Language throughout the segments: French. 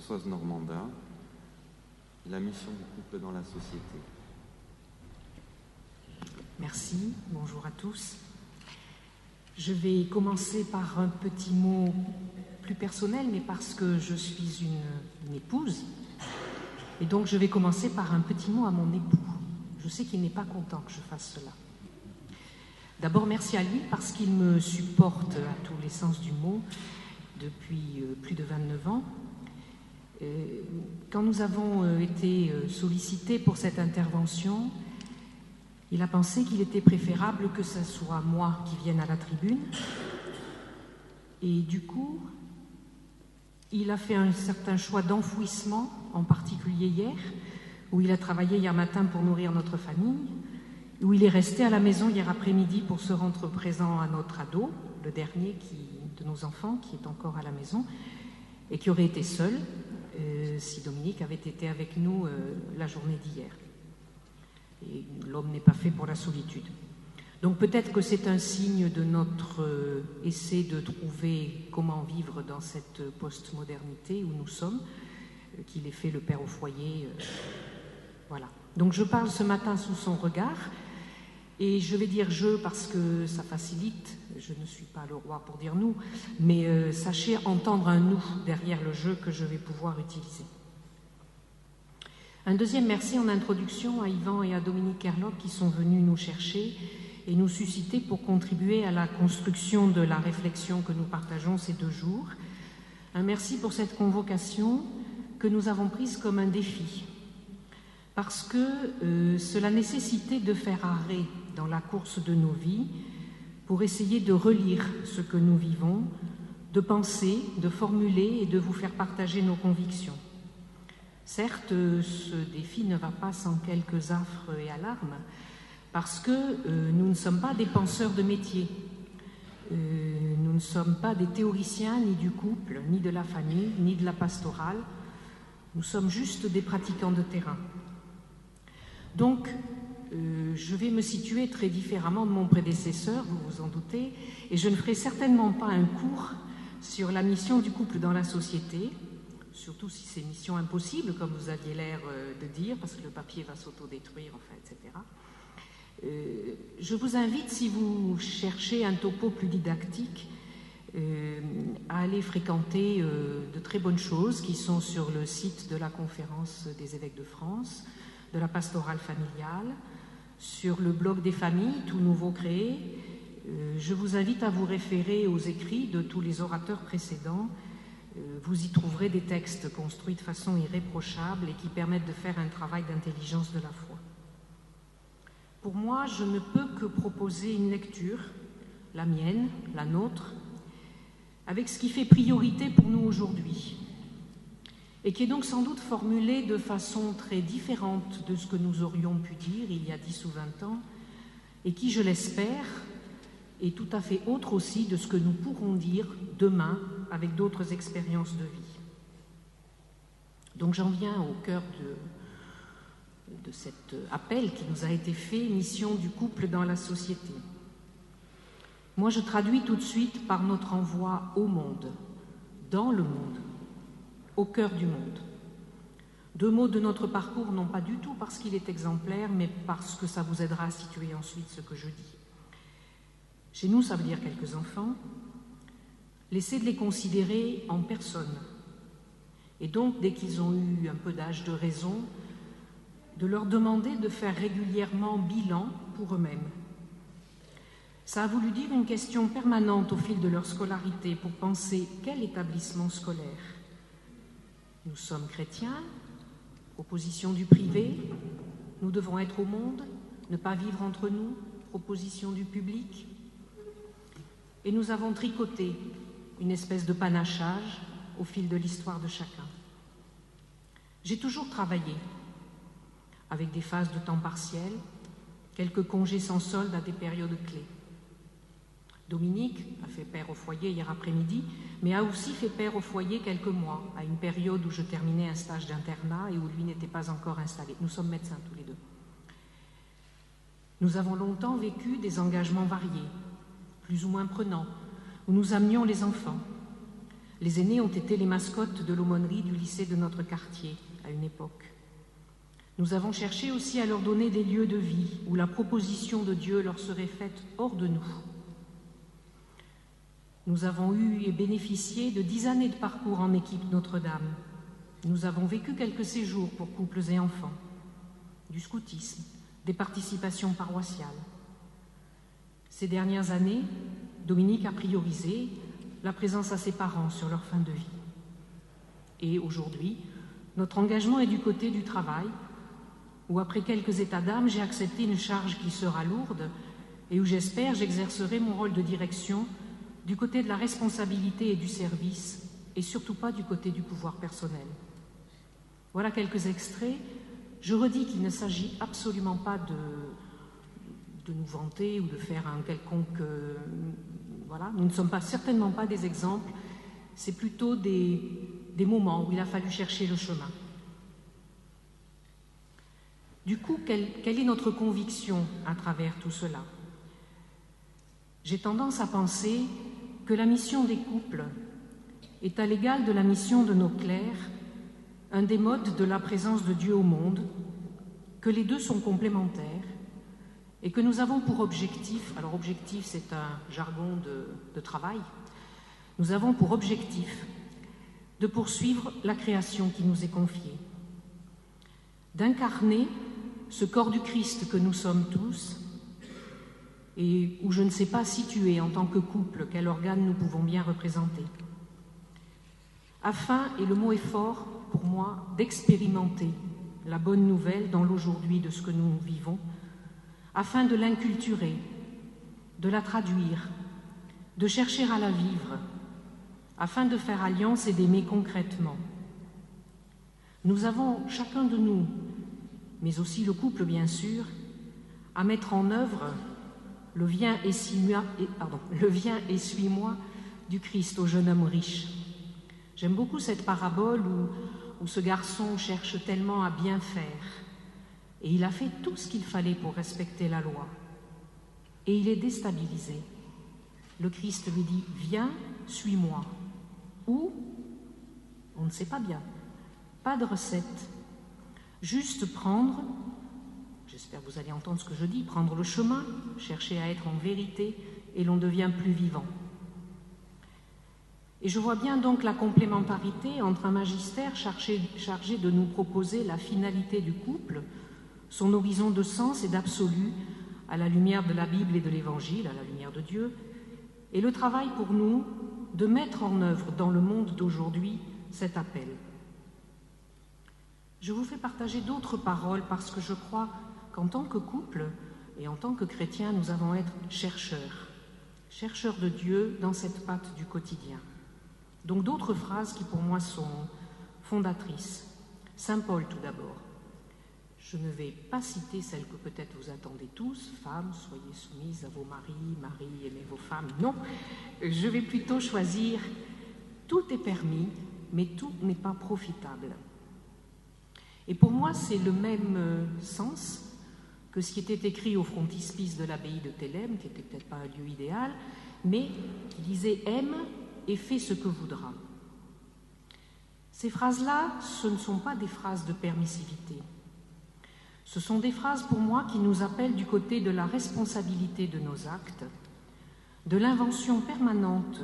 Françoise Normandin, la mission du couple dans la société. Merci, bonjour à tous. Je vais commencer par un petit mot plus personnel, mais parce que je suis une épouse. Et donc je vais commencer par un petit mot à mon époux. Je sais qu'il n'est pas content que je fasse cela. D'abord, merci à lui parce qu'il me supporte à tous les sens du mot depuis plus de 29 ans. Quand nous avons été sollicités pour cette intervention, il a pensé qu'il était préférable que ce soit moi qui vienne à la tribune. Et du coup, il a fait un certain choix d'enfouissement, en particulier hier, où il a travaillé hier matin pour nourrir notre famille, où il est resté à la maison hier après-midi pour se rendre présent à notre ado, le dernier de nos enfants qui est encore à la maison et qui aurait été seul si Dominique avait été avec nous la journée d'hier. Et l'homme n'est pas fait pour la solitude. Donc peut-être que c'est un signe de notre essai de trouver comment vivre dans cette post-modernité où nous sommes, qu'il ait fait le père au foyer. Voilà. Donc je parle ce matin sous son regard, et je vais dire « je » parce que ça facilite, je ne suis pas le roi pour dire « nous », mais sachez entendre un « nous » derrière le « je » que je vais pouvoir utiliser. Un deuxième merci en introduction à Yvan et à Dominique Herlock qui sont venus nous chercher et nous susciter pour contribuer à la construction de la réflexion que nous partageons ces 2 jours. Un merci pour cette convocation que nous avons prise comme un défi, parce que cela nécessitait de faire arrêt dans la course de nos vies pour essayer de relire ce que nous vivons, de penser, de formuler et de vous faire partager nos convictions. Certes, ce défi ne va pas sans quelques affres et alarmes, parce que nous ne sommes pas des penseurs de métier, nous ne sommes pas des théoriciens ni du couple, ni de la famille, ni de la pastorale, nous sommes juste des pratiquants de terrain. Donc, je vais me situer très différemment de mon prédécesseur, vous vous en doutez, et je ne ferai certainement pas un cours sur la mission du couple dans la société, surtout si c'est mission impossible, comme vous aviez l'air de dire, parce que le papier va s'autodétruire, enfin, etc. Je vous invite, si vous cherchez un topo plus didactique, à aller fréquenter de très bonnes choses qui sont sur le site de la Conférence des évêques de France, de la pastorale familiale, sur le blog des familles, tout nouveau créé. Je vous invite à vous référer aux écrits de tous les orateurs précédents. Vous y trouverez des textes construits de façon irréprochable et qui permettent de faire un travail d'intelligence de la foi. Pour moi, je ne peux que proposer une lecture, la mienne, la nôtre, avec ce qui fait priorité pour nous aujourd'hui, et qui est donc sans doute formulée de façon très différente de ce que nous aurions pu dire il y a 10 ou 20 ans, et qui, je l'espère, est tout à fait autre aussi de ce que nous pourrons dire demain avec d'autres expériences de vie. Donc j'en viens au cœur de cet appel qui nous a été fait, mission du couple dans la société. Moi, je traduis tout de suite par notre envoi au monde, dans le monde, au cœur du monde. 2 mots de notre parcours, non pas du tout parce qu'il est exemplaire, mais parce que ça vous aidera à situer ensuite ce que je dis. Chez nous, ça veut dire quelques enfants. Laissez de les considérer en personne. Et donc, dès qu'ils ont eu un peu d'âge de raison, de leur demander de faire régulièrement bilan pour eux-mêmes. Ça a voulu dire une question permanente au fil de leur scolarité pour penser quel établissement scolaire. Nous sommes chrétiens, opposition du privé, nous devons être au monde, ne pas vivre entre nous, opposition du public. Et nous avons tricoté une espèce de panachage au fil de l'histoire de chacun. J'ai toujours travaillé, avec des phases de temps partiel, quelques congés sans solde à des périodes clés. Dominique a fait père au foyer hier après-midi, mais a aussi fait père au foyer quelques mois, à une période où je terminais un stage d'internat et où lui n'était pas encore installé. Nous sommes médecins tous les 2. Nous avons longtemps vécu des engagements variés, plus ou moins prenants, où nous amenions les enfants. Les aînés ont été les mascottes de l'aumônerie du lycée de notre quartier à une époque. Nous avons cherché aussi à leur donner des lieux de vie où la proposition de Dieu leur serait faite hors de nous. Nous avons eu et bénéficié de 10 années de parcours en équipe Notre-Dame. Nous avons vécu quelques séjours pour couples et enfants, du scoutisme, des participations paroissiales. Ces dernières années, Dominique a priorisé la présence à ses parents sur leur fin de vie. Et aujourd'hui, notre engagement est du côté du travail, où après quelques états d'âme, j'ai accepté une charge qui sera lourde et où j'espère j'exercerai mon rôle de direction du côté de la responsabilité et du service, et surtout pas du côté du pouvoir personnel. Voilà quelques extraits. Je redis qu'il ne s'agit absolument pas de nous vanter ou de faire un quelconque... voilà, nous ne sommes certainement pas des exemples, c'est plutôt des moments où il a fallu chercher le chemin. Du coup, quelle est notre conviction à travers tout cela? J'ai tendance à penser que la mission des couples est à l'égal de la mission de nos clercs, un des modes de la présence de Dieu au monde, que les deux sont complémentaires et que nous avons pour objectif, alors objectif c'est un jargon de travail, nous avons pour objectif de poursuivre la création qui nous est confiée, d'incarner ce corps du Christ que nous sommes tous et où je ne sais pas situer en tant que couple quel organe nous pouvons bien représenter, afin, et le mot est fort pour moi, d'expérimenter la bonne nouvelle dans l'aujourd'hui de ce que nous vivons, afin de l'inculturer, de la traduire, de chercher à la vivre, afin de faire alliance et d'aimer concrètement. Nous avons, chacun de nous, mais aussi le couple bien sûr, à mettre en œuvre le viens et suis-moi du Christ au jeune homme riche. J'aime beaucoup cette parabole où ce garçon cherche tellement à bien faire, et il a fait tout ce qu'il fallait pour respecter la loi, et il est déstabilisé. Le Christ lui dit « Viens, suis-moi ». Où? On ne sait pas bien. Pas de recette. Juste prendre, j'espère que vous allez entendre ce que je dis, prendre le chemin, chercher à être en vérité, et l'on devient plus vivant. Et je vois bien donc la complémentarité entre un magistère chargé de nous proposer la finalité du couple, son horizon de sens et d'absolu, à la lumière de la Bible et de l'Évangile, à la lumière de Dieu, et le travail pour nous de mettre en œuvre dans le monde d'aujourd'hui cet appel. Je vous fais partager d'autres paroles parce que je crois qu'en tant que couple et en tant que chrétiens, nous avons à être chercheurs de Dieu dans cette patte du quotidien. Donc d'autres phrases qui pour moi sont fondatrices. Saint Paul tout d'abord. Je ne vais pas citer celle que peut-être vous attendez tous, femmes, soyez soumises à vos maris, maris, aimez vos femmes. Non, je vais plutôt choisir tout est permis, mais tout n'est pas profitable. Et pour moi, c'est le même sens que ce qui était écrit au frontispice de l'abbaye de Thélème, qui n'était peut-être pas un lieu idéal, mais qui disait « aime et fais ce que voudras ». Ces phrases-là, ce ne sont pas des phrases de permissivité. Ce sont des phrases pour moi qui nous appellent du côté de la responsabilité de nos actes, de l'invention permanente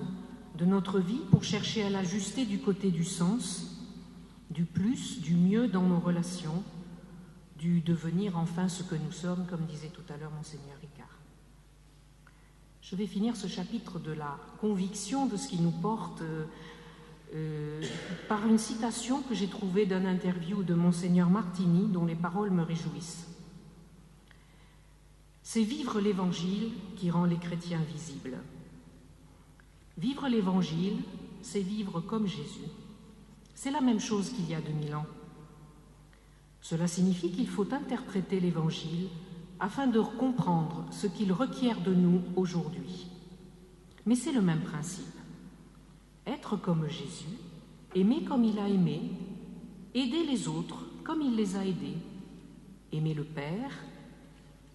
de notre vie pour chercher à l'ajuster du côté du sens, du plus, du mieux dans nos relations, du devenir enfin ce que nous sommes, comme disait tout à l'heure Monseigneur Ricard. Je vais finir ce chapitre de la conviction de ce qui nous porte par une citation que j'ai trouvée d'un interview de Monseigneur Martini, dont les paroles me réjouissent. C'est vivre l'Évangile qui rend les chrétiens visibles. Vivre l'Évangile, c'est vivre comme Jésus. C'est la même chose qu'il y a 2000 ans. Cela signifie qu'il faut interpréter l'Évangile afin de comprendre ce qu'il requiert de nous aujourd'hui. Mais c'est le même principe. Être comme Jésus, aimer comme il a aimé, aider les autres comme il les a aidés, aimer le Père,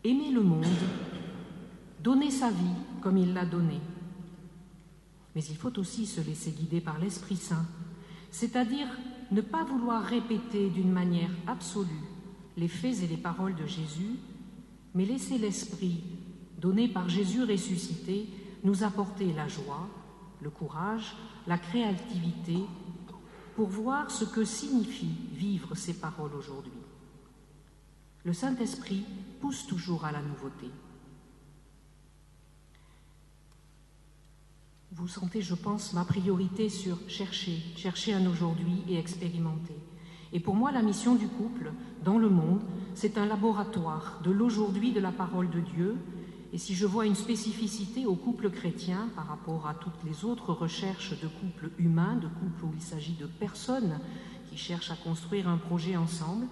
aimer le monde, donner sa vie comme il l'a donnée. Mais il faut aussi se laisser guider par l'Esprit Saint, c'est-à-dire ne pas vouloir répéter d'une manière absolue les faits et les paroles de Jésus, mais laisser l'Esprit, donné par Jésus ressuscité, nous apporter la joie, le courage, la créativité pour voir ce que signifie vivre ces paroles aujourd'hui. Le Saint-Esprit pousse toujours à la nouveauté. Vous sentez, je pense, ma priorité sur chercher un aujourd'hui et expérimenter. Et pour moi, la mission du couple dans le monde, c'est un laboratoire de l'aujourd'hui de la parole de Dieu. Et si je vois une spécificité au couple chrétien par rapport à toutes les autres recherches de couples humains, de couples où il s'agit de personnes qui cherchent à construire un projet ensemble,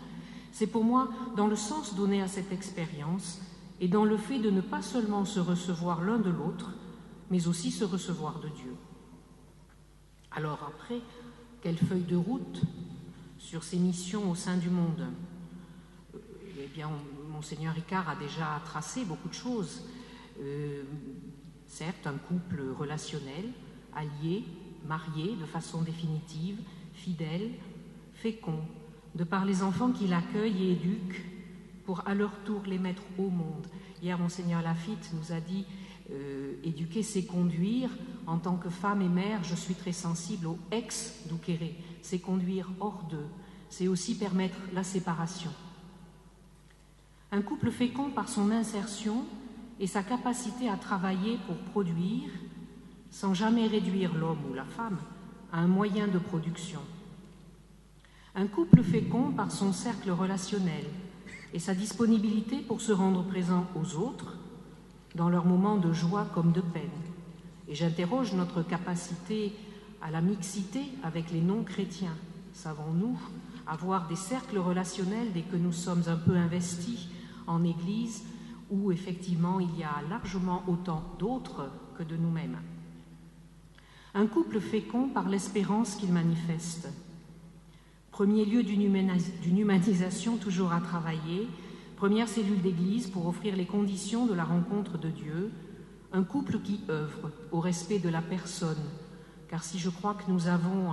c'est pour moi dans le sens donné à cette expérience et dans le fait de ne pas seulement se recevoir l'un de l'autre, mais aussi se recevoir de Dieu. Alors après, quelle feuille de route sur ces missions au sein du monde? Eh bien, Monseigneur Ricard a déjà tracé beaucoup de choses. Certes, un couple relationnel, allié, marié de façon définitive, fidèle, fécond, de par les enfants qu'il accueille et éduque, pour à leur tour les mettre au monde. Hier, Monseigneur Lafitte nous a dit éduquer, c'est conduire. En tant que femme et mère, je suis très sensible au ex-ducere. C'est conduire hors d'eux. C'est aussi permettre la séparation. Un couple fécond par son insertion et sa capacité à travailler pour produire, sans jamais réduire l'homme ou la femme à un moyen de production. Un couple fécond par son cercle relationnel et sa disponibilité pour se rendre présent aux autres, dans leurs moments de joie comme de peine. Et j'interroge notre capacité à la mixité avec les non-chrétiens. Savons-nous avoir des cercles relationnels dès que nous sommes un peu investis en Église, où effectivement il y a largement autant d'autres que de nous-mêmes? Un couple fécond par l'espérance qu'il manifeste. Premier lieu d'une humanisation toujours à travailler, première cellule d'Église pour offrir les conditions de la rencontre de Dieu, un couple qui œuvre au respect de la personne, car si je crois que nous avons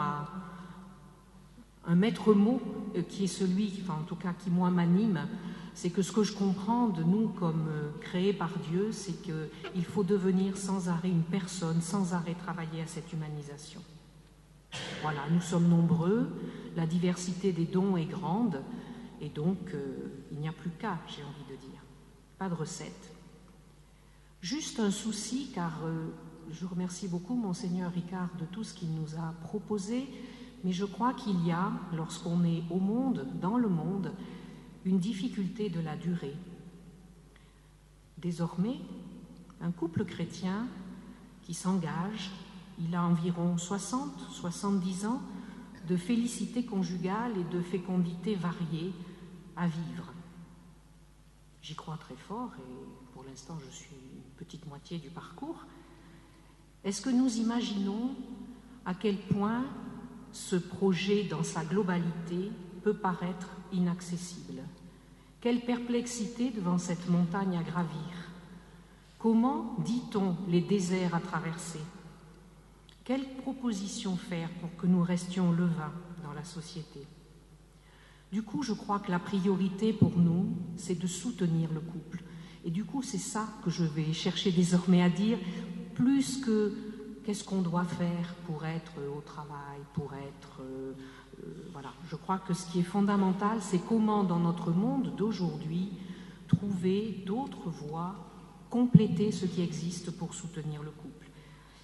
un maître mot qui est celui, enfin en tout cas qui moi m'anime, c'est que ce que je comprends de nous comme créés par Dieu, c'est qu'il faut devenir sans arrêt une personne, sans arrêt travailler à cette humanisation. Voilà, nous sommes nombreux, la diversité des dons est grande, et donc il n'y a plus qu'à, j'ai envie de dire. Pas de recette. Juste un souci, car je remercie beaucoup Monseigneur Ricard de tout ce qu'il nous a proposé, mais je crois qu'il y a, lorsqu'on est au monde, dans le monde, une difficulté de la durée. Désormais, un couple chrétien qui s'engage, il a environ 60-70 ans de félicité conjugale et de fécondité variée à vivre. J'y crois très fort et pour l'instant je suis une petite moitié du parcours. Est-ce que nous imaginons à quel point ce projet dans sa globalité peut paraître inaccessible? Quelle perplexité devant cette montagne à gravir? Comment dit-on les déserts à traverser? Quelles propositions faire pour que nous restions levains dans la société? Du coup, je crois que la priorité pour nous, c'est de soutenir le couple. Et du coup, c'est ça que je vais chercher désormais à dire, plus que qu'est-ce qu'on doit faire pour être au travail, pour être... voilà. Je crois que ce qui est fondamental, c'est comment, dans notre monde d'aujourd'hui, trouver d'autres voies, compléter ce qui existe pour soutenir le couple.